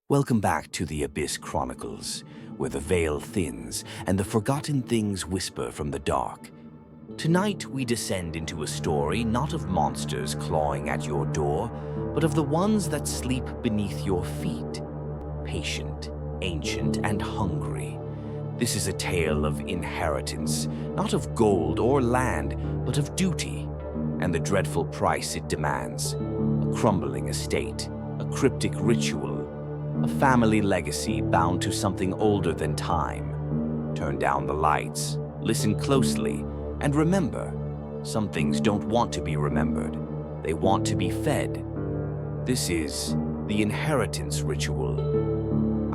Welcome back to the Abyss Chronicles, where the veil thins and the forgotten things whisper from the dark. Tonight we descend into a story not of monsters clawing at your door, but of the ones that sleep beneath your feet. Patient, ancient, and hungry. This is a tale of inheritance, not of gold or land, but of duty, and the dreadful price it demands. A crumbling estate, a cryptic ritual, a family legacy bound to something older than time. Turn down the lights, listen closely, and remember, some things don't want to be remembered. They want to be fed. This is the inheritance ritual.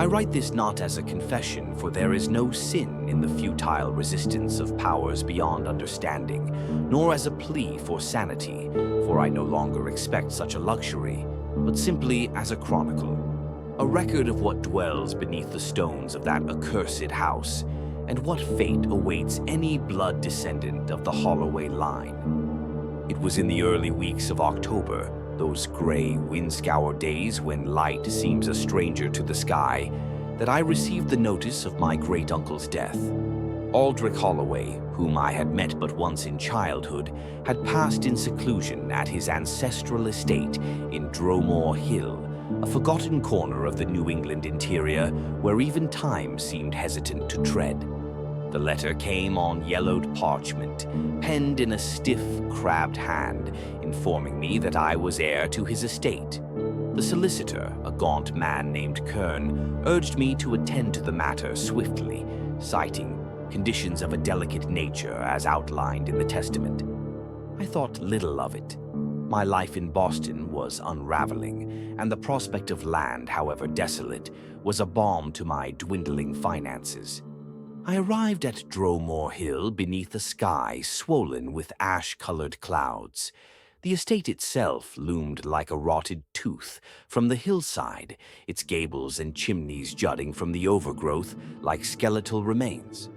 I write this not as a confession, for there is no sin in the futile resistance of powers beyond understanding, nor as a plea for sanity, for I no longer expect such a luxury, but simply as a chronicle. A record of what dwells beneath the stones of that accursed house, and what fate awaits any blood descendant of the Holloway line. It was in the early weeks of October, those gray, wind-scoured days when light seems a stranger to the sky, that I received the notice of my great-uncle's death. Aldrich Holloway, whom I had met but once in childhood, had passed in seclusion at his ancestral estate in Dromore Hill, a forgotten corner of the New England interior where even time seemed hesitant to tread. The letter came on yellowed parchment, penned in a stiff, crabbed hand, informing me that I was heir to his estate. The solicitor, a gaunt man named Kern, urged me to attend to the matter swiftly, citing conditions of a delicate nature as outlined in the testament. I thought little of it. My life in Boston was unraveling, and the prospect of land, however desolate, was a balm to my dwindling finances. I arrived at Dromore Hill beneath a sky swollen with ash-colored clouds. The estate itself loomed like a rotted tooth from the hillside, its gables and chimneys jutting from the overgrowth like skeletal remains.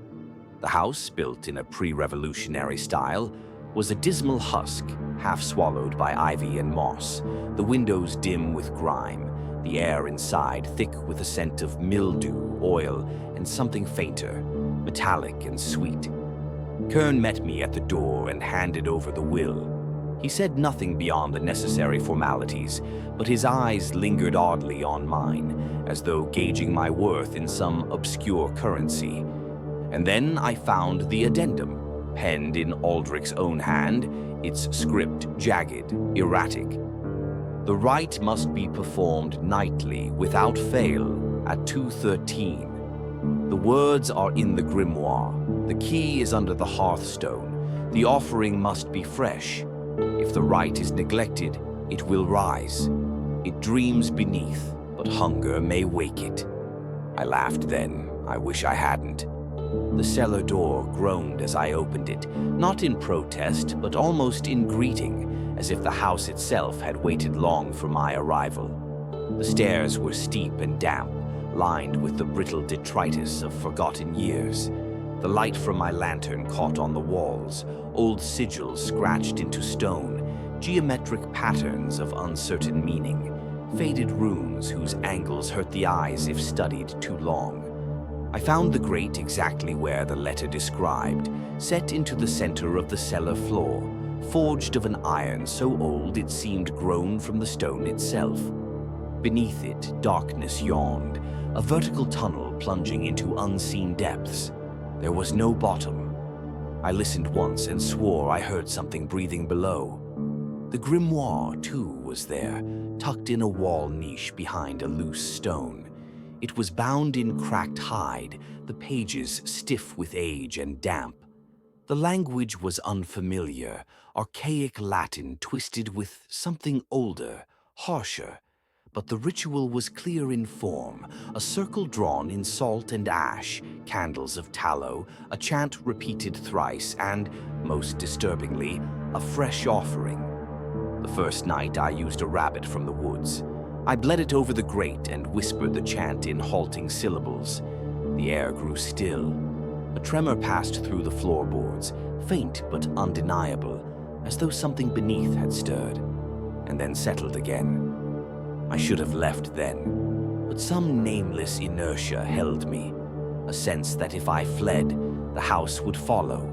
The house, built in a pre-revolutionary style, was a dismal husk, half swallowed by ivy and moss, the windows dim with grime, the air inside thick with a scent of mildew, oil, and something fainter, metallic and sweet. Kern met me at the door and handed over the will. He said nothing beyond the necessary formalities, but his eyes lingered oddly on mine, as though gauging my worth in some obscure currency. And then I found the addendum, penned in Aldrich's own hand, its script jagged, erratic. The rite must be performed nightly, without fail, at 2:13. The words are in the grimoire. The key is under the hearthstone. The offering must be fresh. If the rite is neglected, it will rise. It dreams beneath, but hunger may wake it. I laughed then. I wish I hadn't. The cellar door groaned as I opened it, not in protest, but almost in greeting, as if the house itself had waited long for my arrival. The stairs were steep and damp, lined with the brittle detritus of forgotten years. The light from my lantern caught on the walls, old sigils scratched into stone, geometric patterns of uncertain meaning, faded runes whose angles hurt the eyes if studied too long. I found the grate exactly where the letter described, set into the center of the cellar floor, forged of an iron so old it seemed grown from the stone itself. Beneath it, darkness yawned, a vertical tunnel plunging into unseen depths. There was no bottom. I listened once and swore I heard something breathing below. The grimoire, too, was there, tucked in a wall niche behind a loose stone. It was bound in cracked hide, the pages stiff with age and damp. The language was unfamiliar, archaic Latin twisted with something older, harsher. But the ritual was clear in form, a circle drawn in salt and ash, candles of tallow, a chant repeated thrice, and, most disturbingly, a fresh offering. The first night I used a rabbit from the woods. I bled it over the grate and whispered the chant in halting syllables. The air grew still. A tremor passed through the floorboards, faint but undeniable, as though something beneath had stirred, and then settled again. I should have left then. but some nameless inertia held me, a sense that if I fled, the house would follow.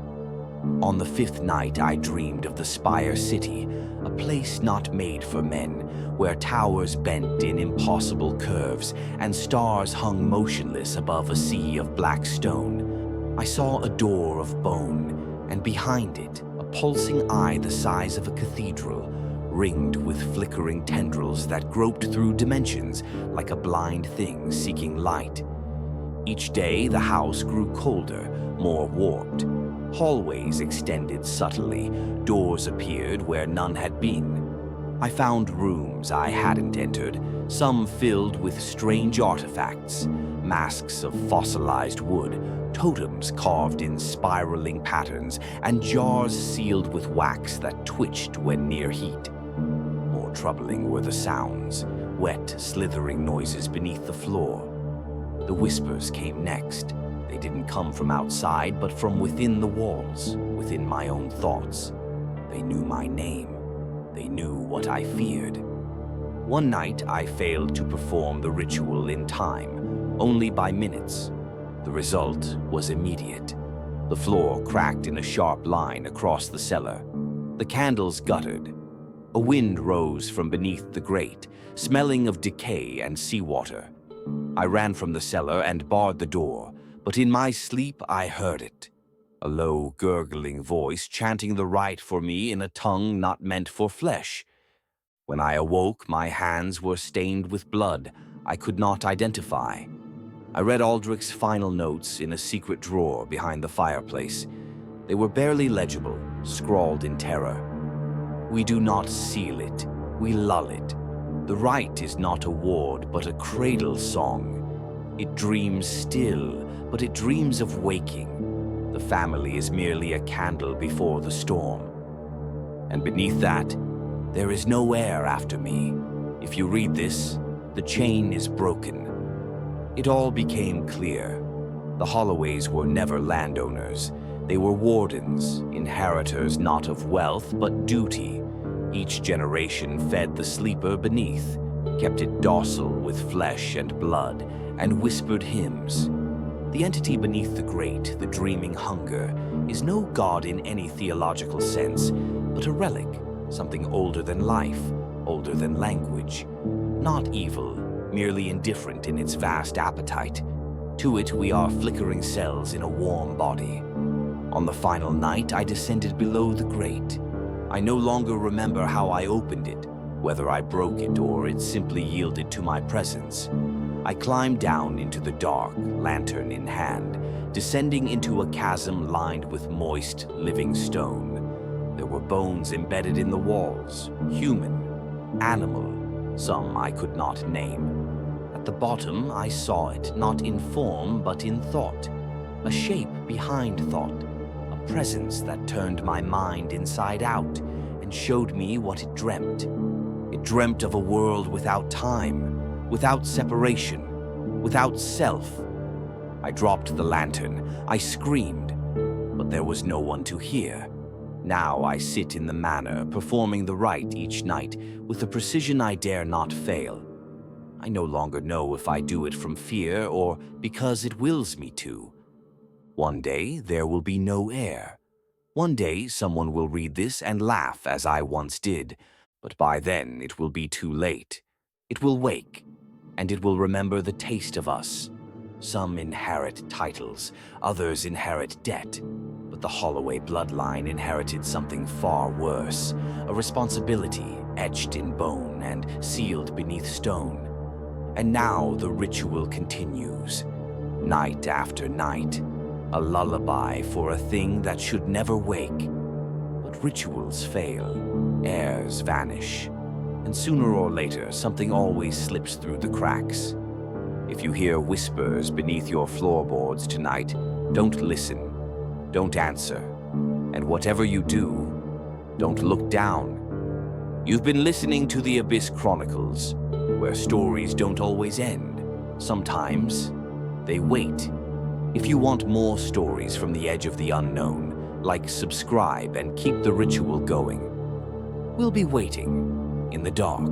On the fifth night, I dreamed of the Spire City, a place not made for men, where towers bent in impossible curves and stars hung motionless above a sea of black stone. I saw a door of bone, and behind it, a pulsing eye the size of a cathedral, ringed with flickering tendrils that groped through dimensions like a blind thing seeking light. Each day, the house grew colder, more warped. Hallways extended subtly, doors appeared where none had been. I found rooms I hadn't entered, some filled with strange artifacts, masks of fossilized wood, totems carved in spiraling patterns, and jars sealed with wax that twitched when near heat. More troubling were the sounds, wet, slithering noises beneath the floor. The whispers came next. They didn't come from outside, but from within the walls, within my own thoughts. They knew my name. They knew what I feared. One night, I failed to perform the ritual in time, only by minutes. The result was immediate. The floor cracked in a sharp line across the cellar. The candles guttered. A wind rose from beneath the grate, smelling of decay and seawater. I ran from the cellar and barred the door, but in my sleep I heard it. A low, gurgling voice chanting the rite for me in a tongue not meant for flesh. When I awoke, my hands were stained with blood I could not identify. I read Aldrich's final notes in a secret drawer behind the fireplace. They were barely legible, scrawled in terror. We do not seal it, we lull it. The rite is not a ward, but a cradle song. It dreams still, but it dreams of waking. The family is merely a candle before the storm. And beneath that, there is no air after me. If you read this, the chain is broken. It all became clear. The Holloways were never landowners. They were wardens, inheritors not of wealth, but duty. Each generation fed the sleeper beneath, kept it docile with flesh and blood, and whispered hymns. The entity beneath the grate, the dreaming hunger, is no god in any theological sense, but a relic, something older than life, older than language. Not evil, merely indifferent in its vast appetite. To it we are flickering cells in a warm body. On the final night, I descended below the grate. I no longer remember how I opened it, whether I broke it or it simply yielded to my presence. I climbed down into the dark, lantern in hand, descending into a chasm lined with moist, living stone. There were bones embedded in the walls, human, animal, some I could not name. At the bottom, I saw it, not in form, but in thought. A shape behind thought, a presence that turned my mind inside out and showed me what it dreamt. It dreamt of a world without time, without separation, without self. I dropped the lantern. I screamed, but there was no one to hear. Now I sit in the manor, performing the rite each night with a precision I dare not fail. I no longer know if I do it from fear or because it wills me to. One day there will be no air. One day someone will read this and laugh as I once did, but by then it will be too late. It will wake, and it will remember the taste of us. Some inherit titles, others inherit debt, but the Holloway bloodline inherited something far worse, a responsibility etched in bone and sealed beneath stone. And now the ritual continues, night after night, a lullaby for a thing that should never wake. But rituals fail, heirs vanish, and sooner or later something always slips through the cracks. If you hear whispers beneath your floorboards tonight, don't listen, don't answer, and whatever you do, don't look down. You've been listening to the Abyss Chronicles, where stories don't always end. Sometimes they wait. If you want more stories from the edge of the unknown, like, subscribe, and keep the ritual going. We'll be waiting in the dark.